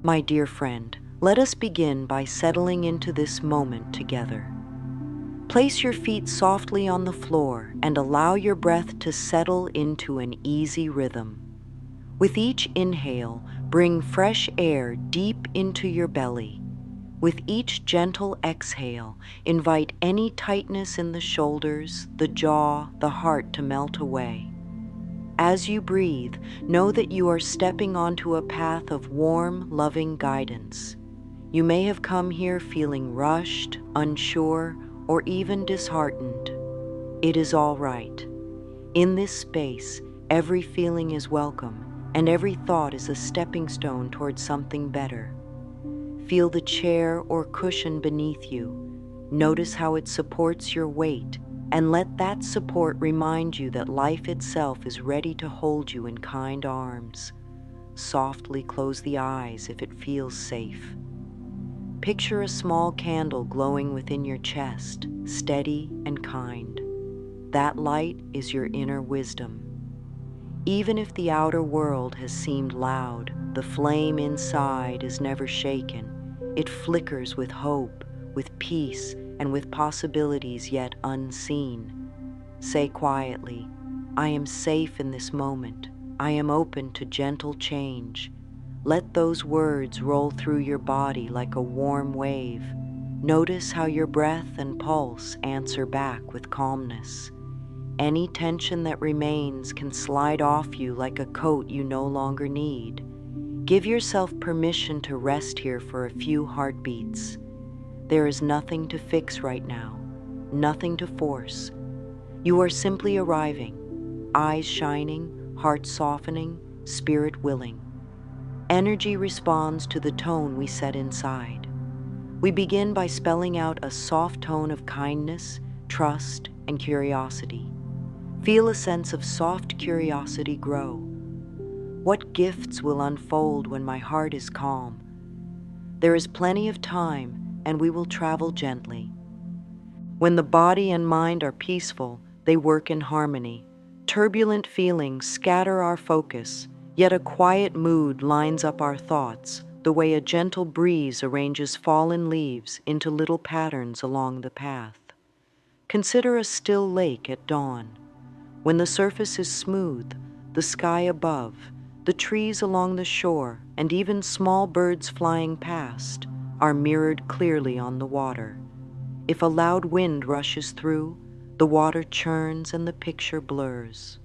My dear friend, let us begin by settling into this moment together. Place your feet softly on the floor and allow your breath to settle into an easy rhythm. With each inhale, bring fresh air deep into your belly. With each gentle exhale, invite any tightness in the shoulders, the jaw, the heart to melt away. As you breathe, know that you are stepping onto a path of warm, loving guidance. You may have come here feeling rushed, unsure, or even disheartened. It is all right. In this space, every feeling is welcome, and every thought is a stepping stone towards something better. Feel the chair or cushion beneath you. Notice how it supports your weight, and let that support remind you that life itself is ready to hold you in kind arms. Softly close the eyes if it feels safe. Picture a small candle glowing within your chest, steady and kind. That light is your inner wisdom. Even if the outer world has seemed loud, the flame inside is never shaken. It flickers with hope, with peace, and with possibilities yet unseen. Say quietly, I am safe in this moment. I am open to gentle change. Let those words roll through your body like a warm wave. Notice how your breath and pulse answer back with calmness. Any tension that remains can slide off you like a coat you no longer need. Give yourself permission to rest here for a few heartbeats. There is nothing to fix right now, nothing to force. You are simply arriving, eyes shining, heart softening, spirit willing. Energy responds to the tone we set inside. We begin by spelling out a soft tone of kindness, trust, and curiosity. Feel a sense of soft curiosity grow. What gifts will unfold when my heart is calm? There is plenty of time, and we will travel gently. When the body and mind are peaceful, they work in harmony. Turbulent feelings scatter our focus, yet a quiet mood lines up our thoughts, the way a gentle breeze arranges fallen leaves into little patterns along the path. Consider a still lake at dawn. When the surface is smooth, the sky above, the trees along the shore, and even small birds flying past are mirrored clearly on the water. If a loud wind rushes through, the water churns and the picture blurs.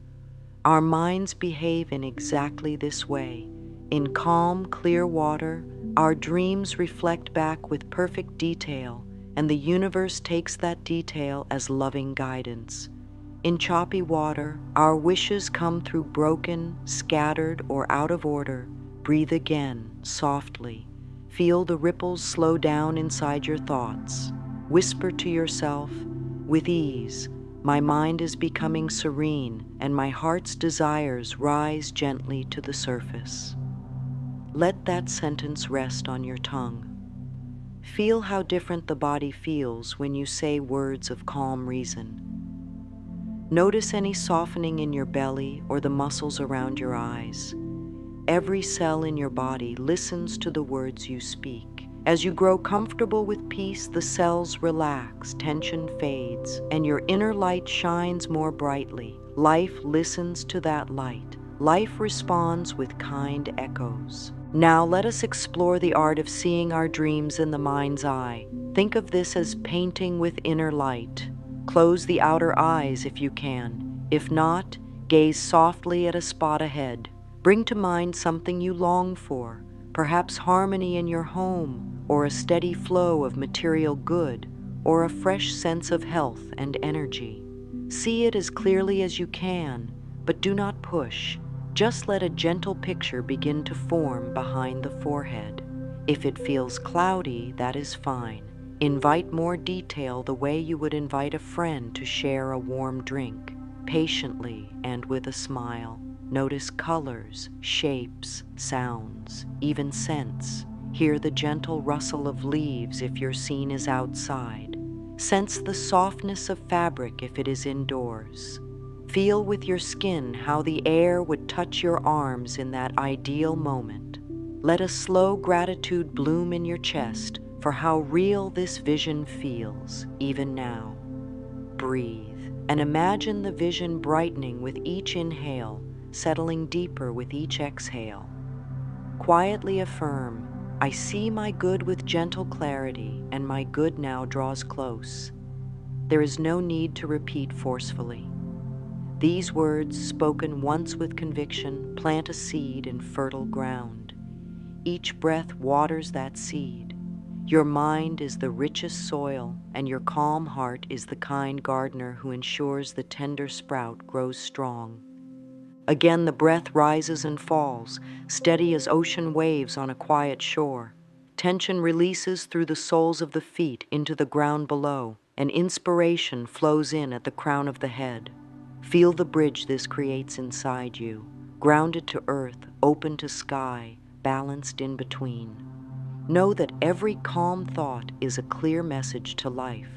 Our minds behave in exactly this way. In calm, clear water, our dreams reflect back with perfect detail, and the universe takes that detail as loving guidance. In choppy water, our wishes come through broken, scattered, or out of order. Breathe again, softly. Feel the ripples slow down inside your thoughts. Whisper to yourself, with ease, my mind is becoming serene, and my heart's desires rise gently to the surface. Let that sentence rest on your tongue. Feel how different the body feels when you say words of calm reason. Notice any softening in your belly or the muscles around your eyes. Every cell in your body listens to the words you speak. As you grow comfortable with peace, the cells relax, tension fades, and your inner light shines more brightly. Life listens to that light. Life responds with kind echoes. Now let us explore the art of seeing our dreams in the mind's eye. Think of this as painting with inner light. Close the outer eyes if you can. If not, gaze softly at a spot ahead. Bring to mind something you long for, perhaps harmony in your home, or a steady flow of material good, or a fresh sense of health and energy. See it as clearly as you can, but do not push. Just let a gentle picture begin to form behind the forehead. If it feels cloudy, that is fine. Invite more detail the way you would invite a friend to share a warm drink, patiently and with a smile. Notice colors, shapes, sounds, even scents. Hear the gentle rustle of leaves if your scene is outside. Sense the softness of fabric if it is indoors. Feel with your skin how the air would touch your arms in that ideal moment. Let a slow gratitude bloom in your chest for how real this vision feels, even now. Breathe and imagine the vision brightening with each inhale, settling deeper with each exhale. Quietly affirm, I see my good with gentle clarity, and my good now draws close. There is no need to repeat forcefully. These words, spoken once with conviction, plant a seed in fertile ground. Each breath waters that seed. Your mind is the richest soil, and your calm heart is the kind gardener who ensures the tender sprout grows strong. Again, the breath rises and falls, steady as ocean waves on a quiet shore. Tension releases through the soles of the feet into the ground below, and inspiration flows in at the crown of the head. Feel the bridge this creates inside you, grounded to earth, open to sky, balanced in between. Know that every calm thought is a clear message to life.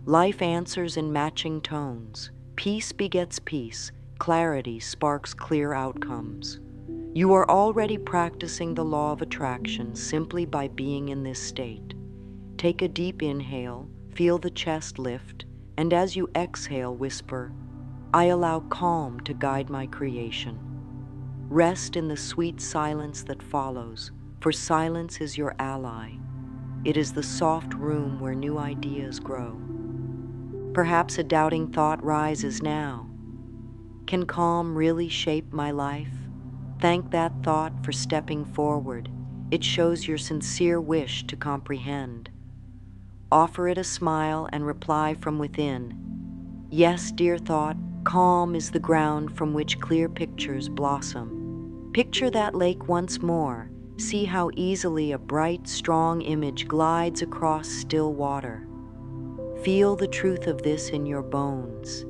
Life answers in matching tones. Peace begets peace. Clarity sparks clear outcomes. You are already practicing the law of attraction simply by being in this state. Take a deep inhale, feel the chest lift, and as you exhale, whisper, I allow calm to guide my creation. Rest in the sweet silence that follows, for silence is your ally. It is the soft room where new ideas grow. Perhaps a doubting thought rises now. Can calm really shape my life? Thank that thought for stepping forward. It shows your sincere wish to comprehend. Offer it a smile and reply from within. Yes, dear thought, calm is the ground from which clear pictures blossom. Picture that lake once more. See how easily a bright, strong image glides across still water. Feel the truth of this in your bones.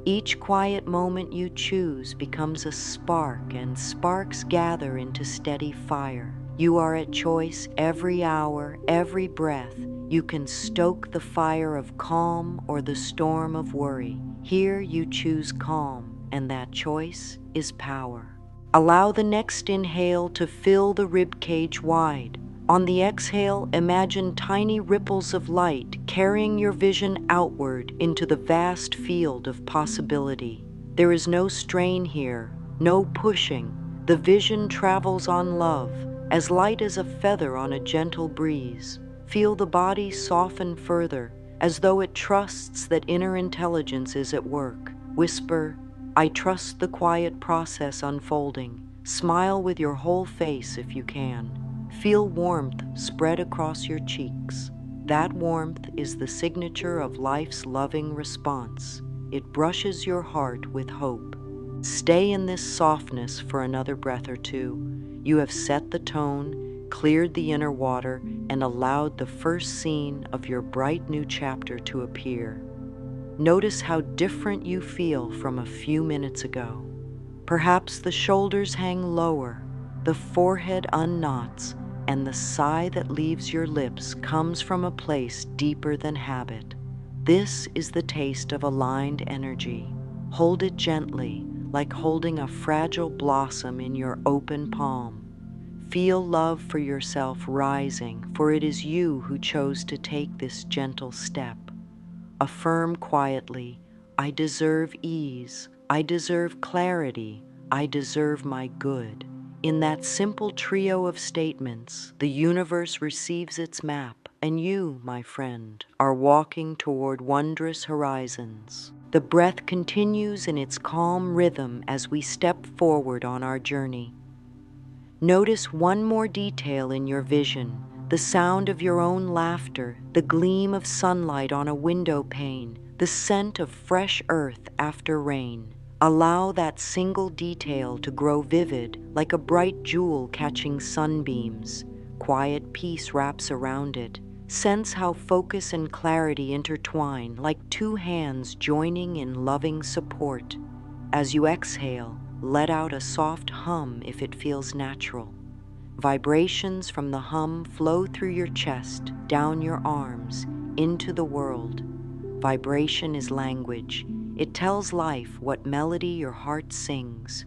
Each quiet moment you choose becomes a spark, and sparks gather into steady fire. You are at choice every hour, every breath. You can stoke the fire of calm or the storm of worry. Here you choose calm, and that choice is power. Allow the next inhale to fill the ribcage wide. On the exhale, imagine tiny ripples of light carrying your vision outward into the vast field of possibility. There is no strain here, no pushing. The vision travels on love, as light as a feather on a gentle breeze. Feel the body soften further, as though it trusts that inner intelligence is at work. Whisper, I trust the quiet process unfolding. Smile with your whole face if you can. Feel warmth spread across your cheeks. That warmth is the signature of life's loving response. It brushes your heart with hope. Stay in this softness for another breath or two. You have set the tone, cleared the inner water, and allowed the first scene of your bright new chapter to appear. Notice how different you feel from a few minutes ago. Perhaps the shoulders hang lower, the forehead unknots, and the sigh that leaves your lips comes from a place deeper than habit. This is the taste of aligned energy. Hold it gently, like holding a fragile blossom in your open palm. Feel love for yourself rising, for it is you who chose to take this gentle step. Affirm quietly, I deserve ease, I deserve clarity, I deserve my good. In that simple trio of statements, the universe receives its map, and you, my friend, are walking toward wondrous horizons. The breath continues in its calm rhythm as we step forward on our journey. Notice one more detail in your vision, the sound of your own laughter, the gleam of sunlight on a window pane, the scent of fresh earth after rain. Allow that single detail to grow vivid, like a bright jewel catching sunbeams. Quiet peace wraps around it. Sense how focus and clarity intertwine, like two hands joining in loving support. As you exhale, let out a soft hum if it feels natural. Vibrations from the hum flow through your chest, down your arms, into the world. Vibration is language. It tells life what melody your heart sings.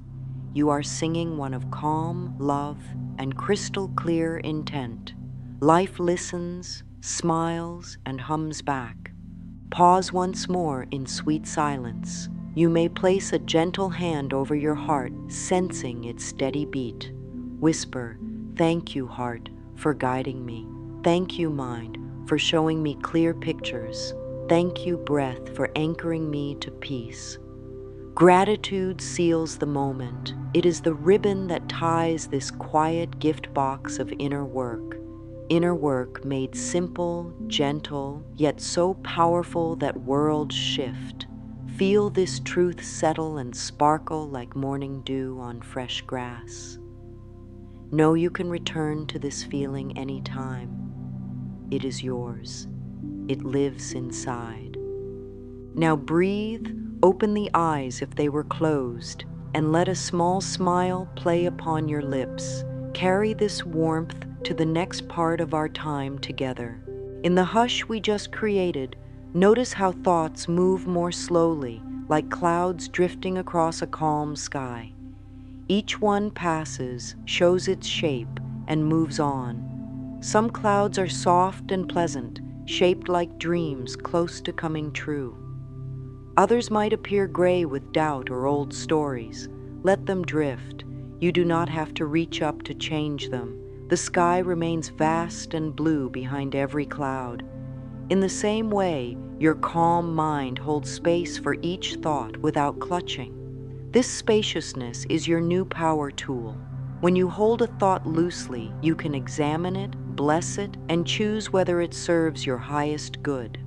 you are singing one of calm, love, and crystal clear intent. Life listens, smiles, and hums back. Pause once more in sweet silence. You may place a gentle hand over your heart, sensing its steady beat. Whisper, "Thank you, heart, for guiding me. Thank you, mind, for showing me clear pictures. Thank you, breath, for anchoring me to peace." Gratitude seals the moment. It is the ribbon that ties this quiet gift box of inner work. Inner work made simple, gentle, yet so powerful that worlds shift. Feel this truth settle and sparkle like morning dew on fresh grass. Know you can return to this feeling anytime. It is yours. It lives inside. Now breathe, open the eyes if they were closed, and let a small smile play upon your lips. Carry this warmth to the next part of our time together. In the hush we just created, notice how thoughts move more slowly, like clouds drifting across a calm sky. Each one passes, shows its shape, and moves on. Some clouds are soft and pleasant, shaped like dreams close to coming true. Others might appear gray with doubt or old stories. Let them drift. You do not have to reach up to change them. The sky remains vast and blue behind every cloud. In the same way, your calm mind holds space for each thought without clutching. This spaciousness is your new power tool. When you hold a thought loosely, you can examine it, bless it, and choose whether it serves your highest good.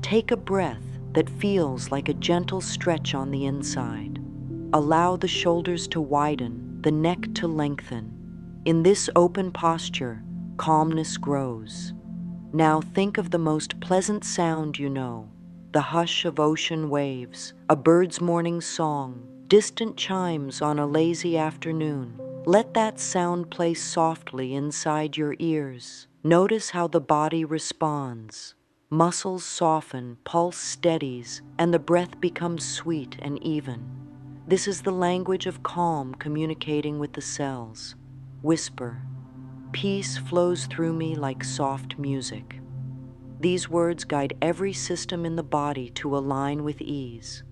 Take a breath that feels like a gentle stretch on the inside. Allow the shoulders to widen, the neck to lengthen. In this open posture, calmness grows. Now think of the most pleasant sound you know, the hush of ocean waves, a bird's morning song, distant chimes on a lazy afternoon. Let that sound play softly inside your ears. Notice how the body responds. Muscles soften, pulse steadies, and the breath becomes sweet and even. This is the language of calm communicating with the cells. Whisper, "Peace flows through me like soft music." These words guide every system in the body to align with ease.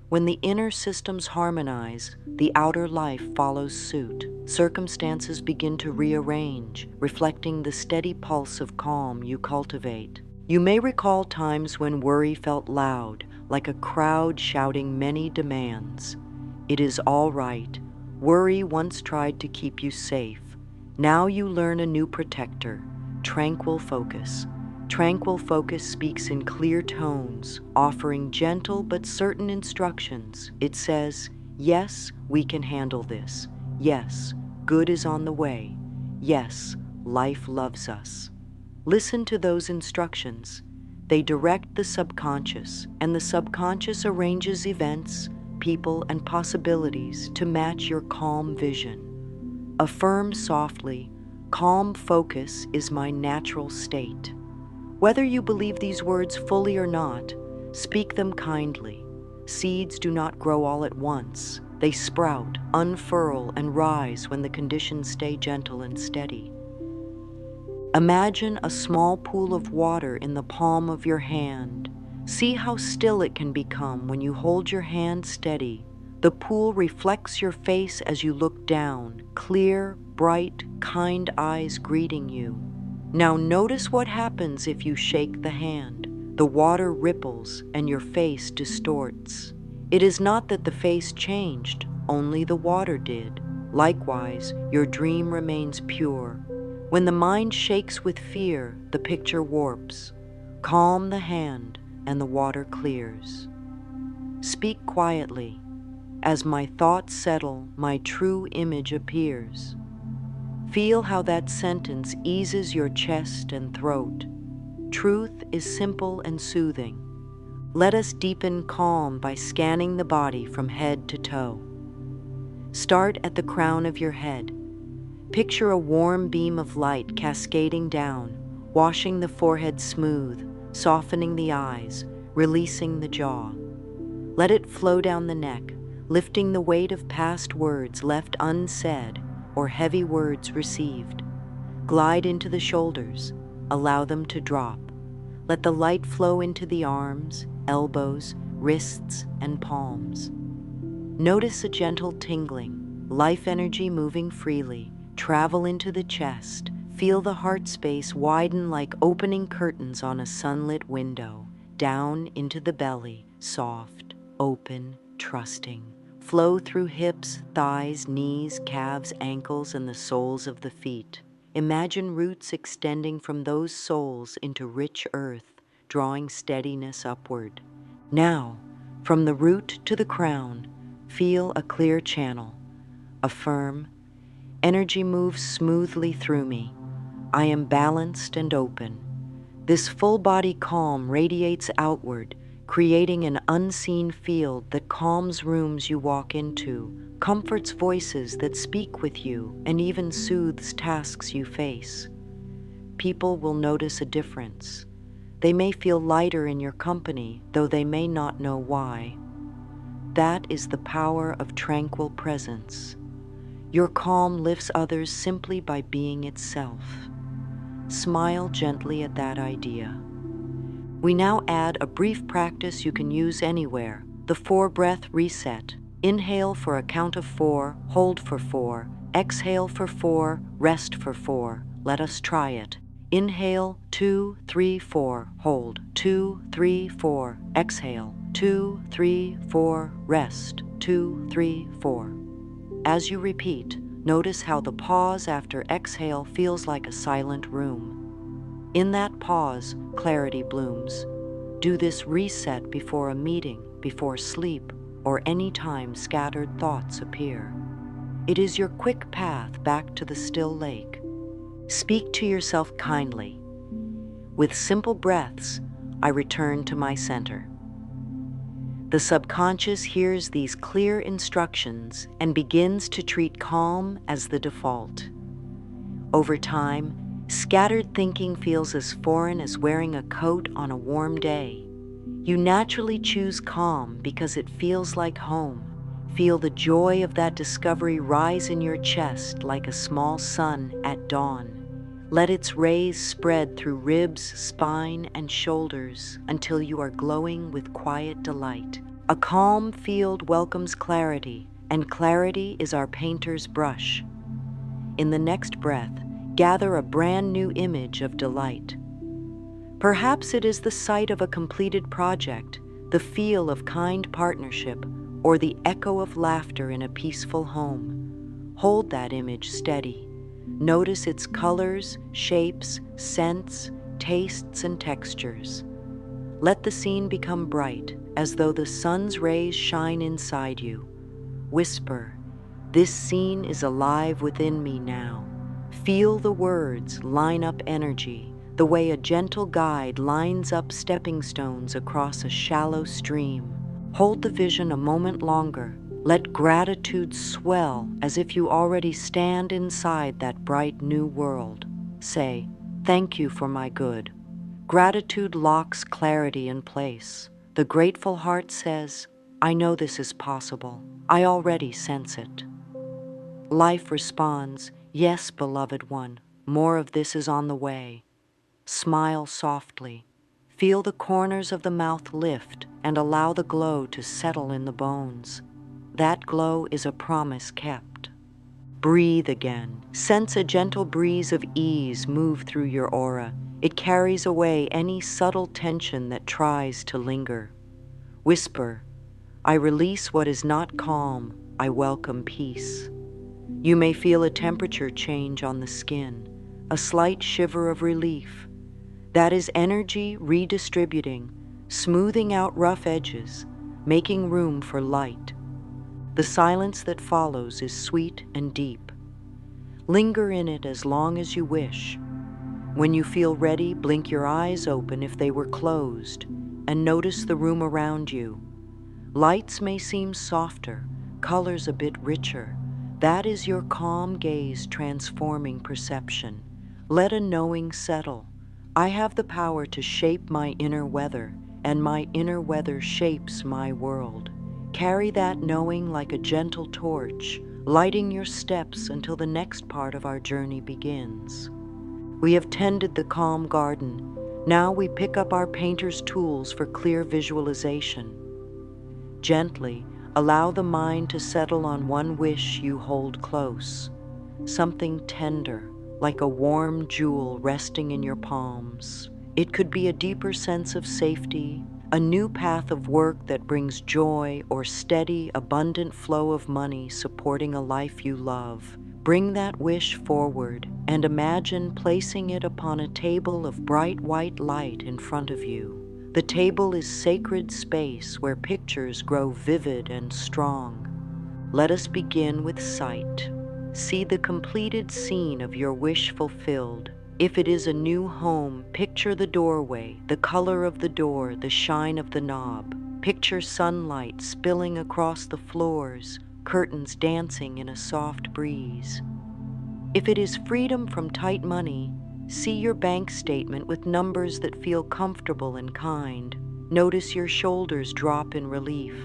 When the inner systems harmonize, the outer life follows suit. Circumstances begin to rearrange, reflecting the steady pulse of calm you cultivate. You may recall times when worry felt loud, like a crowd shouting many demands. It is all right. Worry once tried to keep you safe. Now you learn a new protector, tranquil focus. Tranquil focus speaks in clear tones, offering gentle but certain instructions. It says, "Yes, we can handle this. Yes, good is on the way. Yes, life loves us." Listen to those instructions. They direct the subconscious, and the subconscious arranges events, people, and possibilities to match your calm vision. Affirm softly, "Calm focus is my natural state." Whether you believe these words fully or not, speak them kindly. Seeds do not grow all at once. They sprout, unfurl, and rise when the conditions stay gentle and steady. Imagine a small pool of water in the palm of your hand. See how still it can become when you hold your hand steady. The pool reflects your face as you look down, clear, bright, kind eyes greeting you. Now notice what happens if you shake the hand. The water ripples and your face distorts. It is not that the face changed, only the water did. Likewise, your dream remains pure. When the mind shakes with fear, the picture warps. Calm the hand and the water clears. Speak quietly. "As my thoughts settle, my true image appears." Feel how that sentence eases your chest and throat. Truth is simple and soothing. Let us deepen calm by scanning the body from head to toe. Start at the crown of your head. Picture a warm beam of light cascading down, washing the forehead smooth, softening the eyes, releasing the jaw. Let it flow down the neck, lifting the weight of past words left unsaid or heavy words received. Glide into the shoulders, allow them to drop. Let the light flow into the arms, elbows, wrists, and palms. Notice a gentle tingling, life energy moving freely. Travel into the chest. Feel the heart space widen like opening curtains on a sunlit window. Down into the belly, soft, open, trusting. Flow through hips, thighs, knees, calves, ankles, and the soles of the feet. Imagine roots extending from those soles into rich earth, drawing steadiness upward. Now, from the root to the crown, feel a clear channel. Affirm, energy moves smoothly through me. I am balanced and open. This full-body calm radiates outward, creating an unseen field that calms rooms you walk into, comforts voices that speak with you, and even soothes tasks you face. People will notice a difference. They may feel lighter in your company, though they may not know why. That is the power of tranquil presence. Your calm lifts others simply by being itself. Smile gently at that idea. We now add a brief practice you can use anywhere, the 4-breath reset. Inhale for a count of 4, hold for 4, exhale for 4, rest for 4. Let us try it. Inhale, 2, 3, 4, hold, 2, 3, 4, exhale, 2, 3, 4, rest, 2, 3, 4. As you repeat, notice how the pause after exhale feels like a silent room. In that pause, clarity blooms. Do this reset before a meeting, before sleep, or any time scattered thoughts appear. It is your quick path back to the still lake. Speak to yourself kindly. With simple breaths, I return to my center. The subconscious hears these clear instructions and begins to treat calm as the default. Over time, scattered thinking feels as foreign as wearing a coat on a warm day. You naturally choose calm because it feels like home. Feel the joy of that discovery rise in your chest like a small sun at dawn. Let its rays spread through ribs, spine, and shoulders until you are glowing with quiet delight. A calm field welcomes clarity, and clarity is our painter's brush. In the next breath, gather a brand new image of delight. Perhaps it is the sight of a completed project, the feel of kind partnership, or the echo of laughter in a peaceful home. Hold that image steady. Notice its colors, shapes, scents, tastes, and textures. Let the scene become bright, as though the sun's rays shine inside you. Whisper, "This scene is alive within me now." Feel the words line up energy, the way a gentle guide lines up stepping stones across a shallow stream. Hold the vision a moment longer. Let gratitude swell as if you already stand inside that bright new world. Say, "Thank you for my good." Gratitude locks clarity in place. The grateful heart says, "I know this is possible. I already sense it." Life responds, "Yes, beloved one, more of this is on the way." Smile softly. Feel the corners of the mouth lift and allow the glow to settle in the bones. That glow is a promise kept. Breathe again. Sense a gentle breeze of ease move through your aura. It carries away any subtle tension that tries to linger. Whisper, "I release what is not calm. I welcome peace." You may feel a temperature change on the skin, a slight shiver of relief. That is energy redistributing, smoothing out rough edges, making room for light. The silence that follows is sweet and deep. Linger in it as long as you wish. When you feel ready, blink your eyes open if they were closed, and notice the room around you. Lights may seem softer, colors a bit richer. That is your calm gaze transforming perception. Let a knowing settle. I have the power to shape my inner weather, and my inner weather shapes my world. Carry that knowing like a gentle torch, lighting your steps until the next part of our journey begins. We have tended the calm garden. Now we pick up our painter's tools for clear visualization. Gently allow the mind to settle on one wish you hold close, something tender, like a warm jewel resting in your palms. It could be a deeper sense of safety, a new path of work that brings joy, or steady, abundant flow of money supporting a life you love. Bring that wish forward and imagine placing it upon a table of bright white light in front of you. The table is sacred space where pictures grow vivid and strong. Let us begin with sight. See the completed scene of your wish fulfilled. If it is a new home, picture the doorway, the color of the door, the shine of the knob. Picture sunlight spilling across the floors, curtains dancing in a soft breeze. If it is freedom from tight money, see your bank statement with numbers that feel comfortable and kind. Notice your shoulders drop in relief.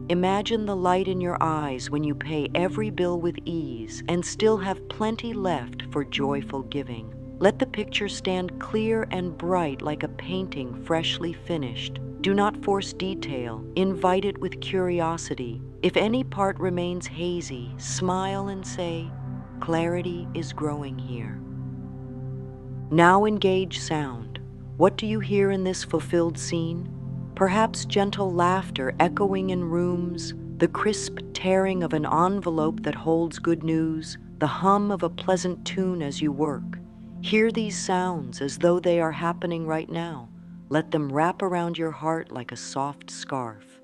Imagine the light in your eyes when you pay every bill with ease and still have plenty left for joyful giving. Let the picture stand clear and bright like a painting freshly finished. Do not force detail. Invite it with curiosity. If any part remains hazy, smile and say, "Clarity is growing here." Now engage sound. What do you hear in this fulfilled scene? Perhaps gentle laughter echoing in rooms, the crisp tearing of an envelope that holds good news, the hum of a pleasant tune as you work. Hear these sounds as though they are happening right now. Let them wrap around your heart like a soft scarf.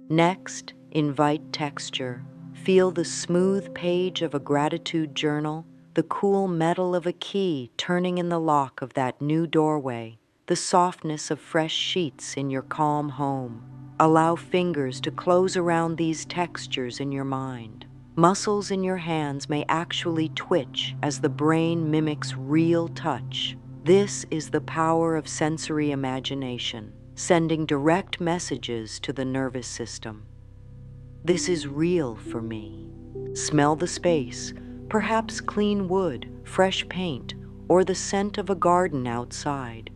Next, invite texture. Feel the smooth page of a gratitude journal, the cool metal of a key turning in the lock of that new doorway, the softness of fresh sheets in your calm home. Allow fingers to close around these textures in your mind. Muscles in your hands may actually twitch as the brain mimics real touch. This is the power of sensory imagination, sending direct messages to the nervous system. This is real for me. Smell the space, perhaps clean wood, fresh paint, or the scent of a garden outside.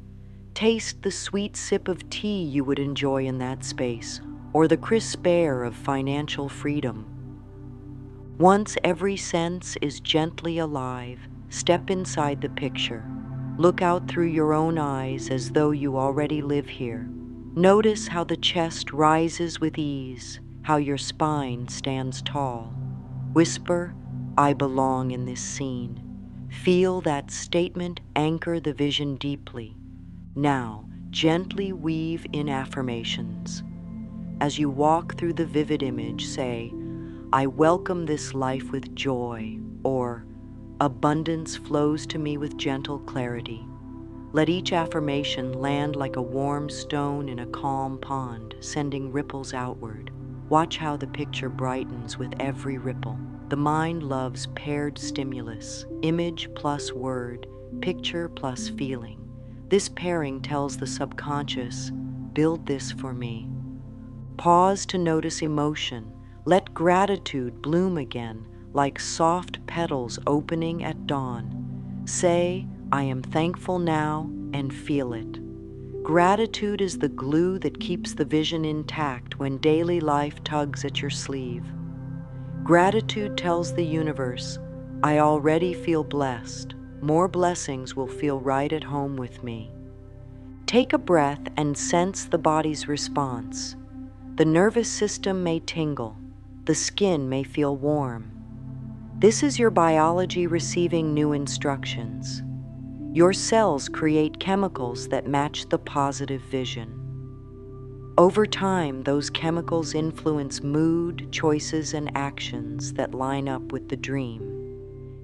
Taste the sweet sip of tea you would enjoy in that space, or the crisp air of financial freedom. Once every sense is gently alive, step inside the picture. Look out through your own eyes as though you already live here. Notice how the chest rises with ease, how your spine stands tall. Whisper, "I belong in this scene." Feel that statement anchor the vision deeply. Now, gently weave in affirmations. As you walk through the vivid image, say, "I welcome this life with joy," or "Abundance flows to me with gentle clarity." Let each affirmation land like a warm stone in a calm pond, sending ripples outward. Watch how the picture brightens with every ripple. The mind loves paired stimulus, image plus word, picture plus feeling. This pairing tells the subconscious, "Build this for me." Pause to notice emotion. Let gratitude bloom again, like soft petals opening at dawn. Say, "I am thankful now," and feel it. Gratitude is the glue that keeps the vision intact when daily life tugs at your sleeve. Gratitude tells the universe, "I already feel blessed. More blessings will feel right at home with me." Take a breath and sense the body's response. The nervous system may tingle. The skin may feel warm. This is your biology receiving new instructions. Your cells create chemicals that match the positive vision. Over time, those chemicals influence mood, choices, and actions that line up with the dream.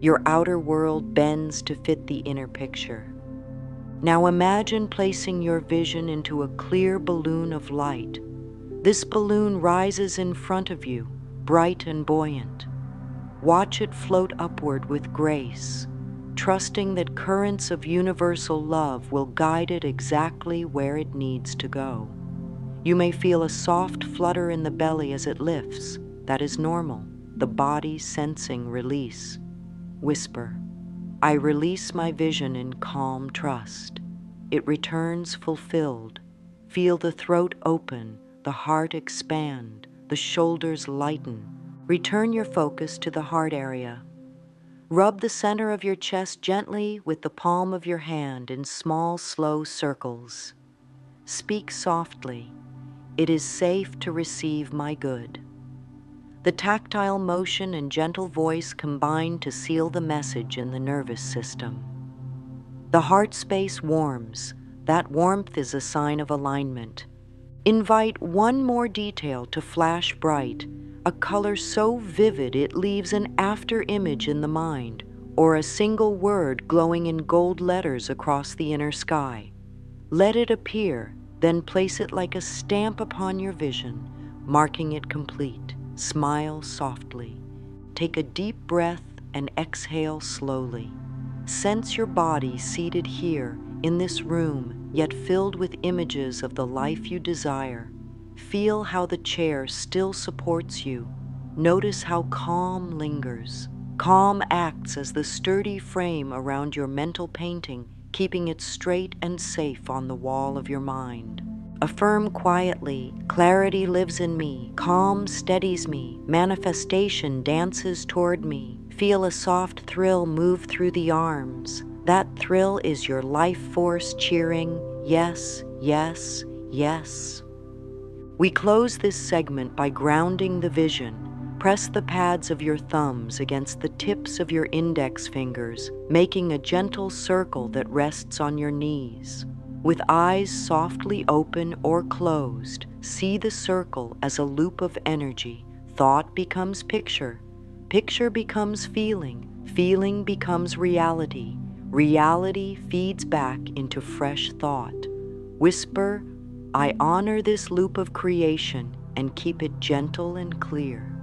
Your outer world bends to fit the inner picture. Now imagine placing your vision into a clear balloon of light. This balloon rises in front of you, bright and buoyant. Watch it float upward with grace, trusting that currents of universal love will guide it exactly where it needs to go. You may feel a soft flutter in the belly as it lifts. That is normal, the body sensing release. Whisper, I release my vision in calm trust. It returns fulfilled. Feel the throat open, the heart expand, the shoulders lighten. Return your focus to the heart area. Rub the center of your chest gently with the palm of your hand in small, slow circles. Speak softly. It is safe to receive my good. The tactile motion and gentle voice combine to seal the message in the nervous system. The heart space warms. That warmth is a sign of alignment. Invite one more detail to flash bright, a color so vivid it leaves an after image in the mind, or a single word glowing in gold letters across the inner sky. Let it appear, then place it like a stamp upon your vision, marking it complete. Smile softly. Take a deep breath and exhale slowly. Sense your body seated here, in this room, yet filled with images of the life you desire. Feel how the chair still supports you. Notice how calm lingers. Calm acts as the sturdy frame around your mental painting, keeping it straight and safe on the wall of your mind. Affirm quietly, clarity lives in me, calm steadies me, manifestation dances toward me. Feel a soft thrill move through the arms. That thrill is your life force cheering, yes, yes, yes. We close this segment by grounding the vision. Press the pads of your thumbs against the tips of your index fingers, making a gentle circle that rests on your knees. With eyes softly open or closed, see the circle as a loop of energy. Thought becomes picture. Picture becomes feeling. Feeling becomes reality. Reality feeds back into fresh thought. Whisper, I honor this loop of creation and keep it gentle and clear.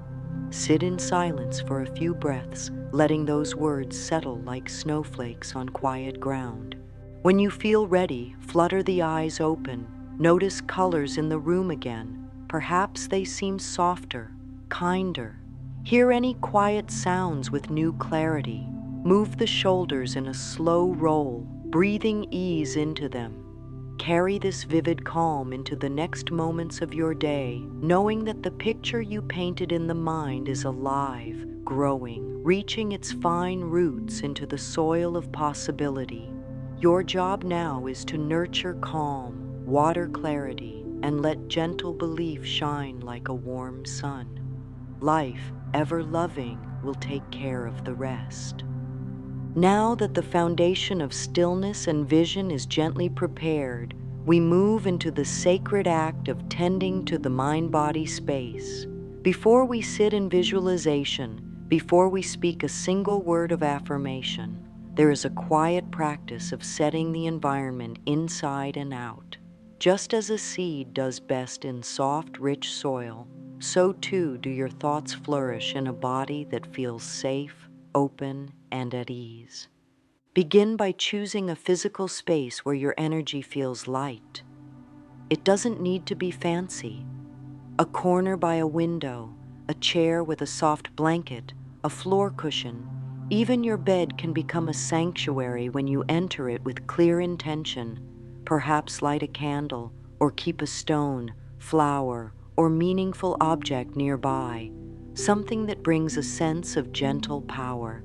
Sit in silence for a few breaths, letting those words settle like snowflakes on quiet ground. When you feel ready, flutter the eyes open. Notice colors in the room again. Perhaps they seem softer, kinder. Hear any quiet sounds with new clarity. Move the shoulders in a slow roll, breathing ease into them. Carry this vivid calm into the next moments of your day, knowing that the picture you painted in the mind is alive, growing, reaching its fine roots into the soil of possibility. Your job now is to nurture calm, water clarity, and let gentle belief shine like a warm sun. Life, ever loving, will take care of the rest. Now that the foundation of stillness and vision is gently prepared, we move into the sacred act of tending to the mind-body space. Before we sit in visualization, before we speak a single word of affirmation, there is a quiet practice of setting the environment inside and out. Just as a seed does best in soft, rich soil, so too do your thoughts flourish in a body that feels safe, open, and at ease. Begin by choosing a physical space where your energy feels light. It doesn't need to be fancy. A corner by a window, a chair with a soft blanket, a floor cushion, even your bed can become a sanctuary when you enter it with clear intention. Perhaps light a candle or keep a stone, flower, or meaningful object nearby, something that brings a sense of gentle power.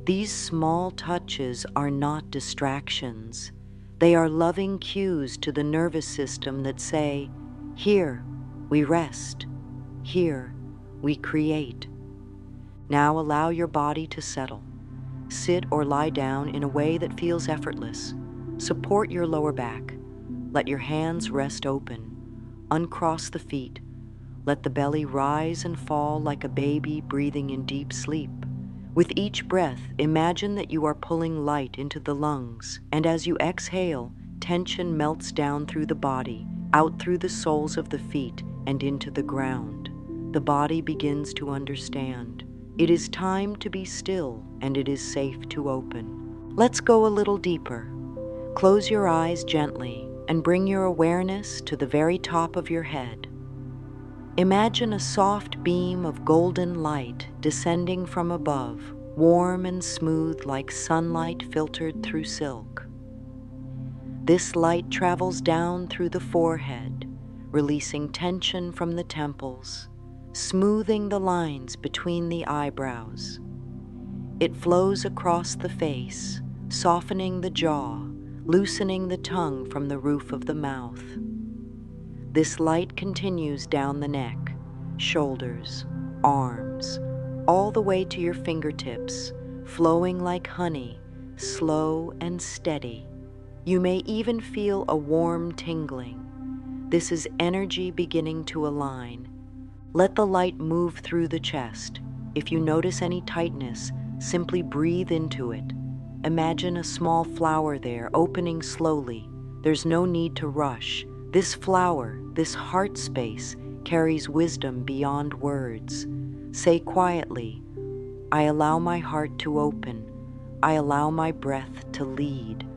These small touches are not distractions. They are loving cues to the nervous system that say, here, we rest. Here, we create. Now allow your body to settle. Sit or lie down in a way that feels effortless. Support your lower back. Let your hands rest open. Uncross the feet. Let the belly rise and fall like a baby breathing in deep sleep. With each breath, imagine that you are pulling light into the lungs, and as you exhale, tension melts down through the body, out through the soles of the feet, and into the ground. The body begins to understand. It is time to be still, and it is safe to open. Let's go a little deeper. Close your eyes gently and bring your awareness to the very top of your head. Imagine a soft beam of golden light descending from above, warm and smooth like sunlight filtered through silk. This light travels down through the forehead, releasing tension from the temples, smoothing the lines between the eyebrows. It flows across the face, softening the jaw, loosening the tongue from the roof of the mouth. This light continues down the neck, shoulders, arms, all the way to your fingertips, flowing like honey, slow and steady. You may even feel a warm tingling. This is energy beginning to align. Let the light move through the chest. If you notice any tightness, simply breathe into it. Imagine a small flower there opening slowly. There's no need to rush. This flower, this heart space, carries wisdom beyond words. Say quietly, I allow my heart to open. I allow my breath to lead.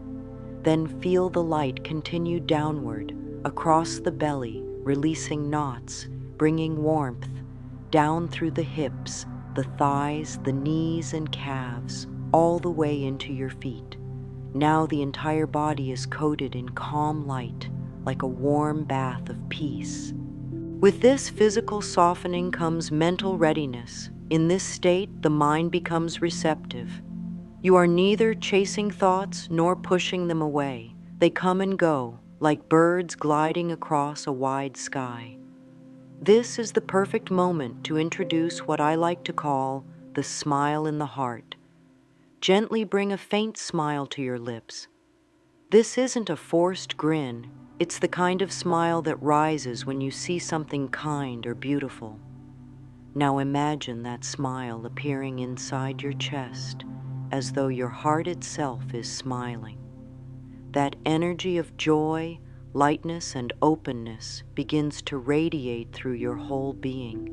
Then feel the light continue downward, across the belly, releasing knots, bringing warmth, down through the hips, the thighs, the knees and calves, all the way into your feet. Now the entire body is coated in calm light, like a warm bath of peace. With this physical softening comes mental readiness. In this state, the mind becomes receptive. You are neither chasing thoughts nor pushing them away. They come and go, like birds gliding across a wide sky. This is the perfect moment to introduce what I like to call the smile in the heart. Gently bring a faint smile to your lips. This isn't a forced grin. It's the kind of smile that rises when you see something kind or beautiful. Now imagine that smile appearing inside your chest, as though your heart itself is smiling. That energy of joy, lightness, and openness begins to radiate through your whole being.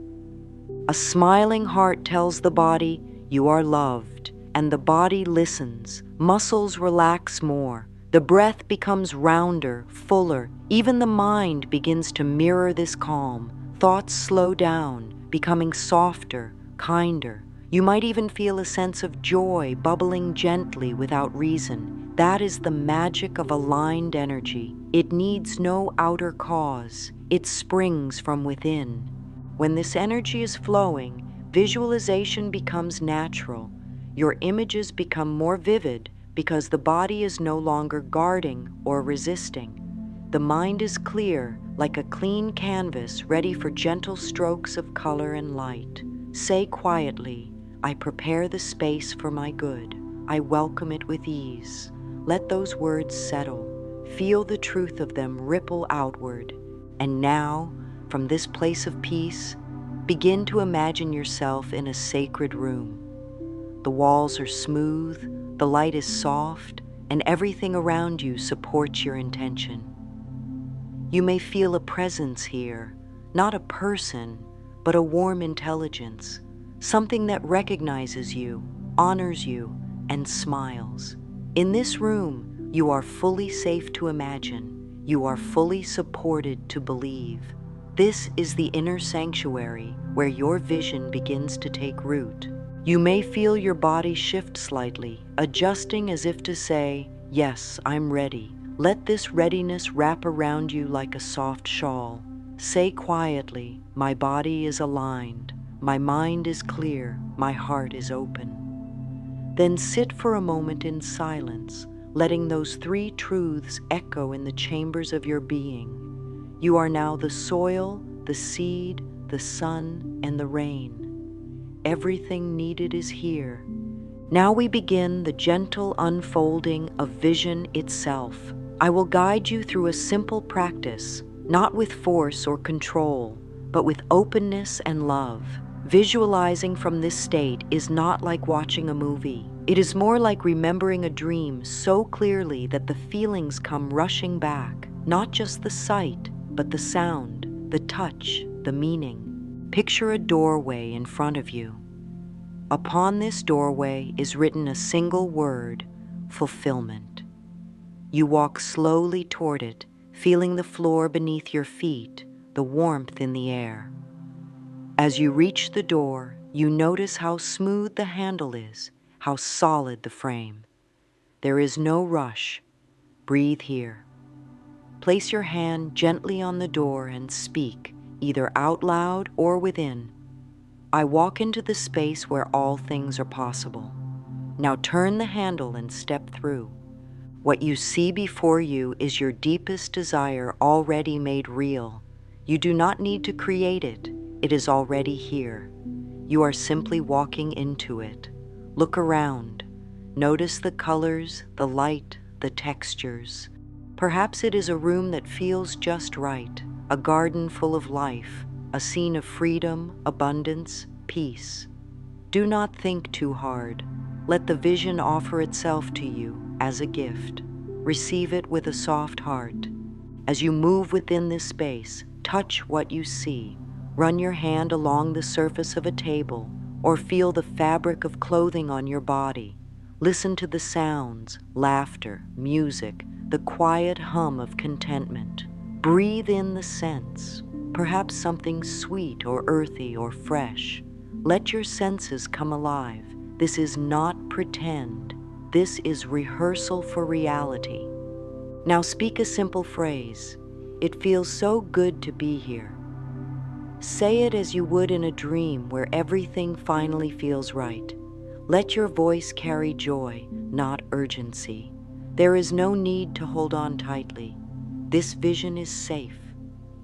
A smiling heart tells the body, you are loved, and the body listens. Muscles relax more. The breath becomes rounder, fuller. Even the mind begins to mirror this calm. Thoughts slow down, becoming softer, kinder. You might even feel a sense of joy bubbling gently without reason. That is the magic of aligned energy. It needs no outer cause. It springs from within. When this energy is flowing, visualization becomes natural. Your images become more vivid because the body is no longer guarding or resisting. The mind is clear, like a clean canvas ready for gentle strokes of color and light. Say quietly, I prepare the space for my good. I welcome it with ease. Let those words settle. Feel the truth of them ripple outward. And now, from this place of peace, begin to imagine yourself in a sacred room. The walls are smooth, the light is soft, and everything around you supports your intention. You may feel a presence here, not a person, but a warm intelligence, something that recognizes you, honors you, and smiles. In this room, you are fully safe to imagine. You are fully supported to believe. This is the inner sanctuary where your vision begins to take root. You may feel your body shift slightly, adjusting as if to say, yes, I'm ready. Let this readiness wrap around you like a soft shawl. Say quietly, my body is aligned, my mind is clear, my heart is open. Then sit for a moment in silence, letting those three truths echo in the chambers of your being. You are now the soil, the seed, the sun, and the rain. Everything needed is here. Now we begin the gentle unfolding of vision itself. I will guide you through a simple practice, not with force or control, but with openness and love. Visualizing from this state is not like watching a movie. It is more like remembering a dream so clearly that the feelings come rushing back, not just the sight, but the sound, the touch, the meaning. Picture a doorway in front of you. Upon this doorway is written a single word, fulfillment. You walk slowly toward it, feeling the floor beneath your feet, the warmth in the air. As you reach the door, you notice how smooth the handle is, how solid the frame. There is no rush. Breathe here. Place your hand gently on the door and speak, either out loud or within. I walk into the space where all things are possible. Now turn the handle and step through. What you see before you is your deepest desire already made real. You do not need to create it. It is already here. You are simply walking into it. Look around. Notice the colors, the light, the textures. Perhaps it is a room that feels just right, a garden full of life, a scene of freedom, abundance, peace. Do not think too hard. Let the vision offer itself to you as a gift. Receive it with a soft heart. As you move within this space, touch what you see. Run your hand along the surface of a table or feel the fabric of clothing on your body. Listen to the sounds, laughter, music, the quiet hum of contentment. Breathe in the scents, perhaps something sweet or earthy or fresh. Let your senses come alive. This is not pretend. This is rehearsal for reality. Now speak a simple phrase. It feels so good to be here. Say it as you would in a dream where everything finally feels right. Let your voice carry joy, not urgency. There is no need to hold on tightly. This vision is safe.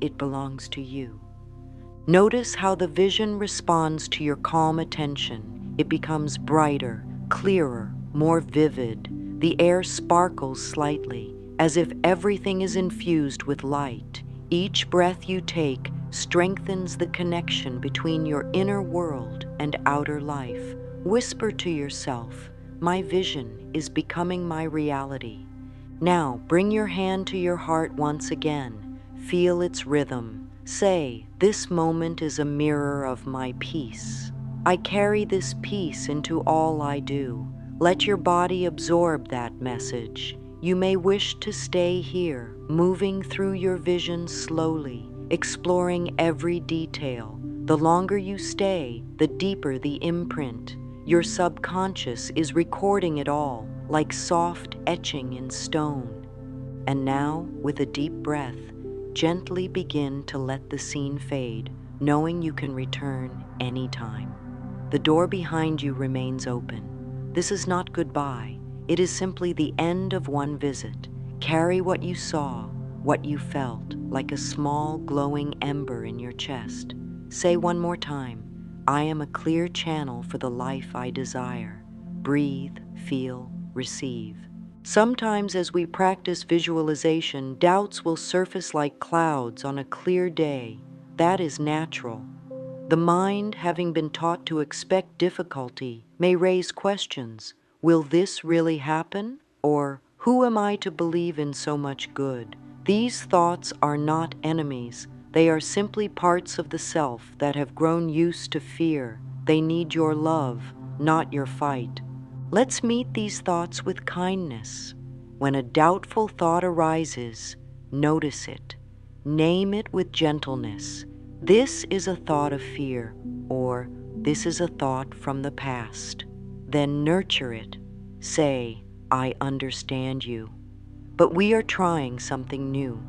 It belongs to you. Notice how the vision responds to your calm attention. It becomes brighter, clearer, more vivid. The air sparkles slightly, as if everything is infused with light. Each breath you take strengthens the connection between your inner world and outer life. Whisper to yourself, "My vision is becoming my reality." Now, bring your hand to your heart once again. Feel its rhythm. Say, "This moment is a mirror of my peace. I carry this peace into all I do." Let your body absorb that message. You may wish to stay here, moving through your vision slowly, exploring every detail. The longer you stay, the deeper the imprint. Your subconscious is recording it all, like soft etching in stone. And now, with a deep breath, gently begin to let the scene fade, knowing you can return anytime. The door behind you remains open. This is not goodbye. It is simply the end of one visit. Carry what you saw, what you felt, like a small glowing ember in your chest. Say one more time, "I am a clear channel for the life I desire." Breathe, feel, receive. Sometimes as we practice visualization, doubts will surface like clouds on a clear day. That is natural. The mind, having been taught to expect difficulty, may raise questions. Will this really happen? Or, who am I to believe in so much good? These thoughts are not enemies. They are simply parts of the self that have grown used to fear. They need your love, not your fight. Let's meet these thoughts with kindness. When a doubtful thought arises, notice it. Name it with gentleness. This is a thought of fear, or this is a thought from the past. Then nurture it. Say, "I understand you." But we are trying something new.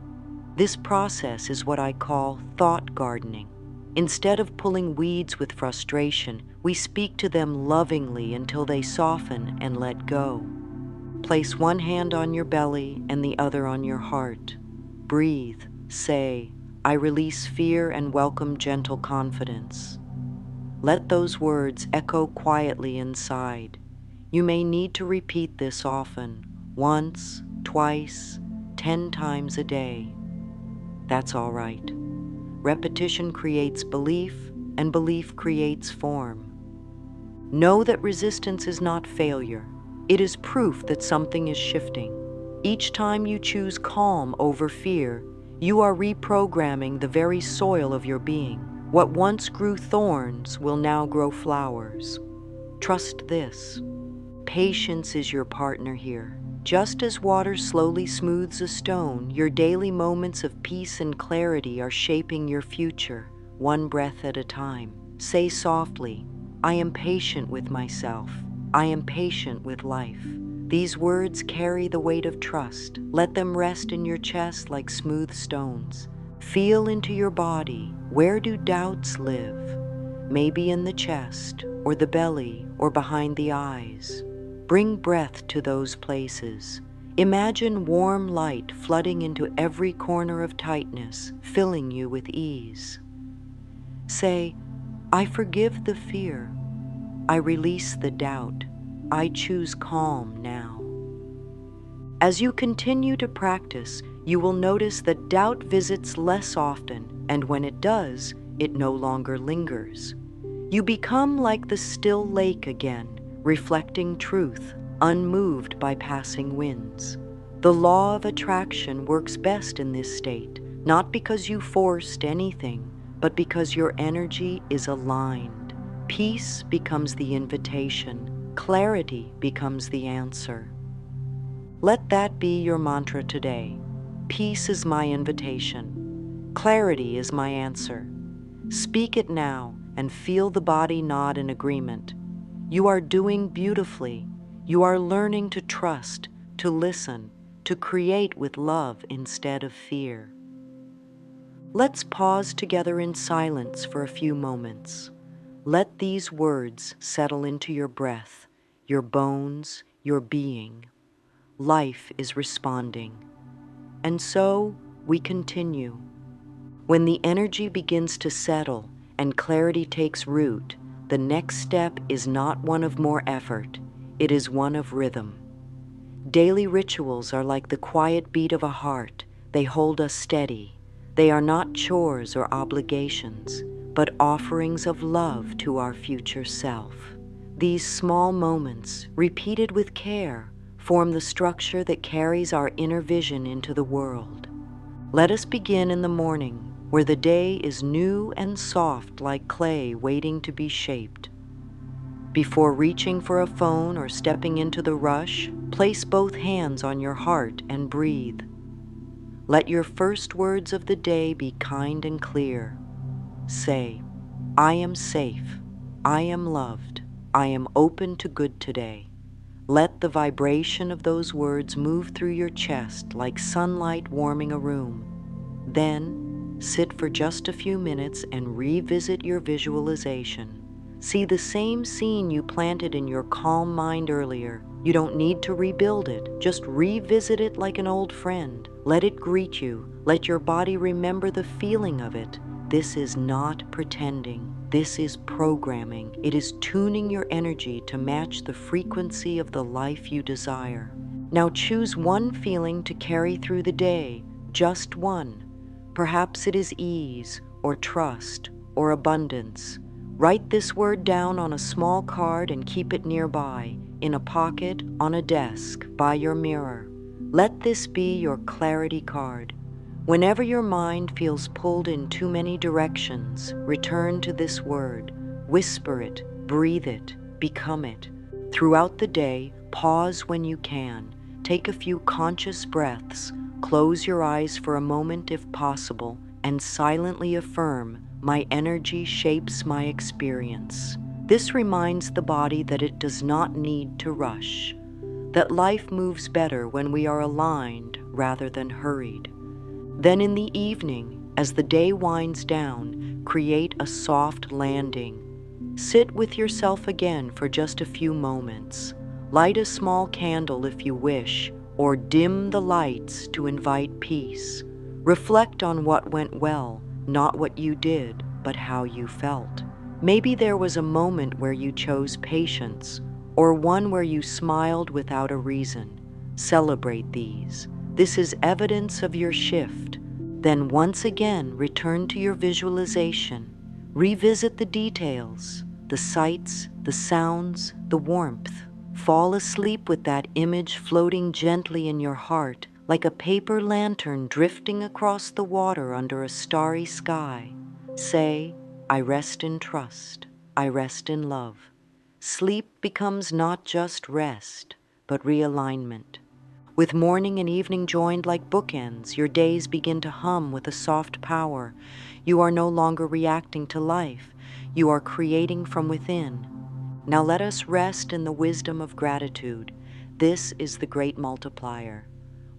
This process is what I call thought gardening. Instead of pulling weeds with frustration, we speak to them lovingly until they soften and let go. Place one hand on your belly and the other on your heart. Breathe. Say, "I release fear and welcome gentle confidence." Let those words echo quietly inside. You may need to repeat this often, once, twice, 10 times a day. That's all right. Repetition creates belief, and belief creates form. Know that resistance is not failure. It is proof that something is shifting. Each time you choose calm over fear, you are reprogramming the very soil of your being. What once grew thorns will now grow flowers. Trust this. Patience is your partner here. just as water slowly smooths a stone, your daily moments of peace and clarity are shaping your future, one breath at a time. Say softly, I am patient with myself. I am patient with life. These words carry the weight of trust. Let them rest in your chest like smooth stones. Feel into your body. Where do doubts live? Maybe in the chest, or the belly, or behind the eyes. Bring breath to those places. Imagine warm light flooding into every corner of tightness, filling you with ease. Say, I forgive the fear. I release the doubt. I choose calm now. As you continue to practice, you will notice that doubt visits less often, and when it does, it no longer lingers. You become like the still lake again, reflecting truth, unmoved by passing winds. The law of attraction works best in this state, not because you forced anything, but because your energy is aligned. Peace becomes the invitation. Clarity becomes the answer. Let that be your mantra today. Peace is my invitation. Clarity is my answer. Speak it now and feel the body nod in agreement. You are doing beautifully. You are learning to trust, to listen, to create with love instead of fear. Let's pause together in silence for a few moments. Let these words settle into your breath, your bones, your being. Life is responding. And so we continue. When the energy begins to settle and clarity takes root, the next step is not one of more effort, it is one of rhythm. Daily rituals are like the quiet beat of a heart. They hold us steady. They are not chores or obligations, but offerings of love to our future self. These small moments, repeated with care, form the structure that carries our inner vision into the world. Let us begin in the morning, where the day is new and soft like clay waiting to be shaped. Before reaching for a phone or stepping into the rush, place both hands on your heart and breathe. Let your first words of the day be kind and clear. Say, I am safe. I am loved. I am open to good today. Let the vibration of those words move through your chest like sunlight warming a room. Then, sit for just a few minutes and revisit your visualization. See the same scene you planted in your calm mind earlier. You don't need to rebuild it. Just revisit it like an old friend. Let it greet you. Let your body remember the feeling of it. This is not pretending. This is programming. It is tuning your energy to match the frequency of the life you desire. Now choose one feeling to carry through the day, just one. Perhaps it is ease, or trust, or abundance. Write this word down on a small card and keep it nearby, in a pocket, on a desk, by your mirror. Let this be your clarity card. Whenever your mind feels pulled in too many directions, return to this word. Whisper it, breathe it, become it. Throughout the day, pause when you can. Take a few conscious breaths. Close your eyes for a moment if possible, and silently affirm, my energy shapes my experience. This reminds the body that it does not need to rush, that life moves better when we are aligned rather than hurried. Then in the evening, as the day winds down, create a soft landing. Sit with yourself again for just a few moments. Light a small candle if you wish, or dim the lights to invite peace. Reflect on what went well, not what you did, but how you felt. Maybe there was a moment where you chose patience, or one where you smiled without a reason. Celebrate these. This is evidence of your shift. Then once again, return to your visualization. Revisit the details, the sights, the sounds, the warmth. Fall asleep with that image floating gently in your heart, like a paper lantern drifting across the water under a starry sky. Say, I rest in trust. I rest in love. Sleep becomes not just rest, but realignment. With morning and evening joined like bookends, your days begin to hum with a soft power. You are no longer reacting to life. You are creating from within. Now let us rest in the wisdom of gratitude. This is the great multiplier.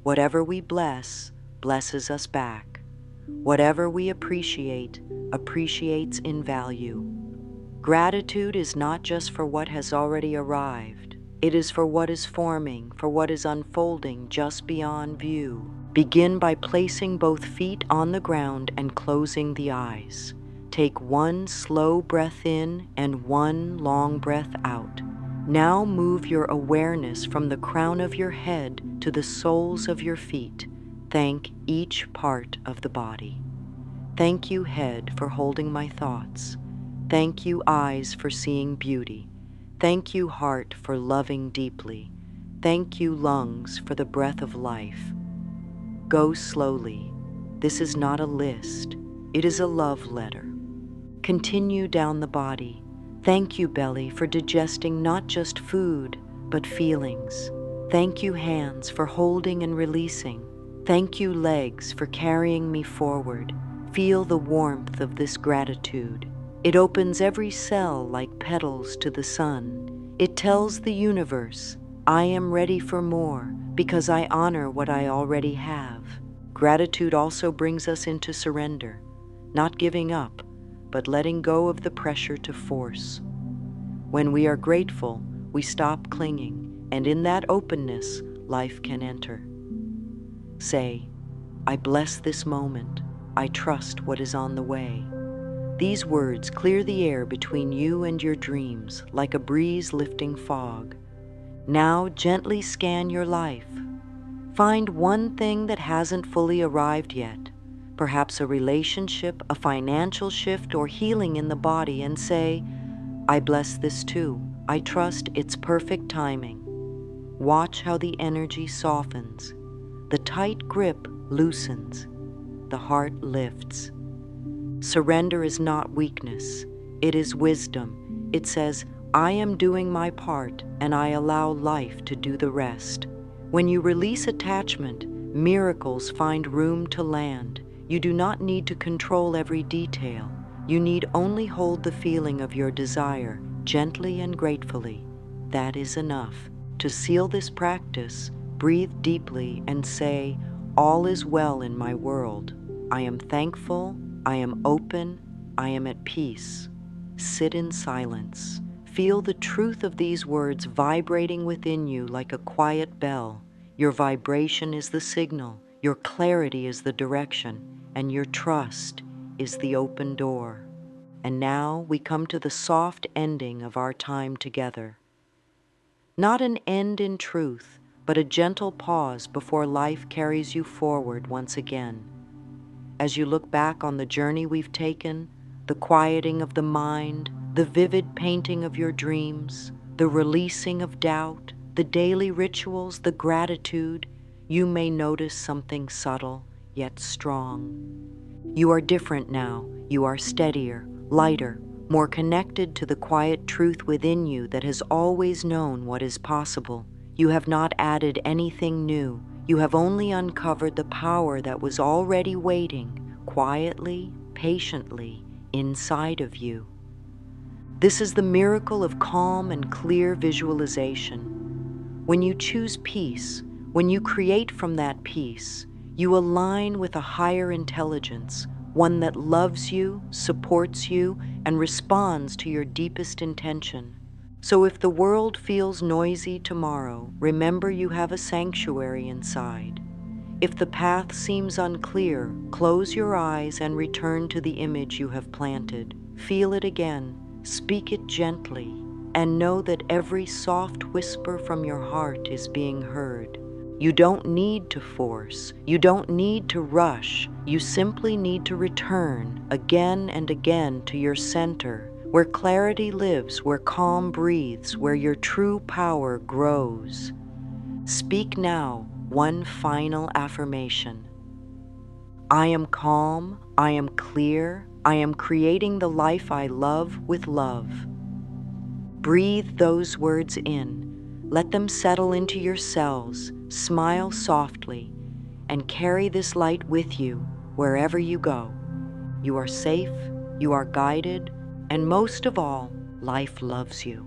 Whatever we bless, blesses us back. Whatever we appreciate, appreciates in value. Gratitude is not just for what has already arrived. It is for what is forming, for what is unfolding just beyond view. Begin by placing both feet on the ground and closing the eyes. Take one slow breath in and one long breath out. Now move your awareness from the crown of your head to the soles of your feet. Thank each part of the body. Thank you, head, for holding my thoughts. Thank you, eyes, for seeing beauty. Thank you, heart, for loving deeply. Thank you, lungs, for the breath of life. Go slowly. This is not a list. It is a love letter. Continue down the body. Thank you, belly, for digesting not just food, but feelings. Thank you, hands, for holding and releasing. Thank you, legs, for carrying me forward. Feel the warmth of this gratitude. It opens every cell like petals to the sun. It tells the universe, I am ready for more because I honor what I already have. Gratitude also brings us into surrender, not giving up, but letting go of the pressure to force. When we are grateful, we stop clinging, and in that openness, life can enter. Say, I bless this moment. I trust what is on the way. These words clear the air between you and your dreams like a breeze lifting fog. Now gently scan your life. Find one thing that hasn't fully arrived yet, perhaps a relationship, a financial shift, or healing in the body, and say, I bless this too. I trust its perfect timing. Watch how the energy softens. The tight grip loosens. The heart lifts. Surrender is not weakness. It is wisdom. It says, I am doing my part and I allow life to do the rest. When you release attachment, miracles find room to land. You do not need to control every detail. You need only hold the feeling of your desire gently and gratefully. That is enough. To seal this practice, breathe deeply and say, all is well in my world. I am thankful, I am open, I am at peace. Sit in silence. Feel the truth of these words vibrating within you like a quiet bell. Your vibration is the signal, your clarity is the direction, and your trust is the open door. And now we come to the soft ending of our time together. Not an end in truth, but a gentle pause before life carries you forward once again. As you look back on the journey we've taken, the quieting of the mind, the vivid painting of your dreams, the releasing of doubt, the daily rituals, the gratitude, you may notice something subtle yet strong. You are different now. You are steadier, lighter, more connected to the quiet truth within you that has always known what is possible. You have not added anything new. You have only uncovered the power that was already waiting, quietly, patiently, inside of you. This is the miracle of calm and clear visualization. When you choose peace, when you create from that peace, you align with a higher intelligence, one that loves you, supports you, and responds to your deepest intention. So if the world feels noisy tomorrow, remember you have a sanctuary inside. If the path seems unclear, close your eyes and return to the image you have planted. Feel it again, speak it gently, and know that every soft whisper from your heart is being heard. You don't need to force. You don't need to rush. You simply need to return again and again to your center, where clarity lives, where calm breathes, where your true power grows. Speak now one final affirmation. I am calm. I am clear. I am creating the life I love with love. Breathe those words in. Let them settle into your cells. Smile softly and carry this light with you wherever you go. You are safe, you are guided, and most of all, life loves you.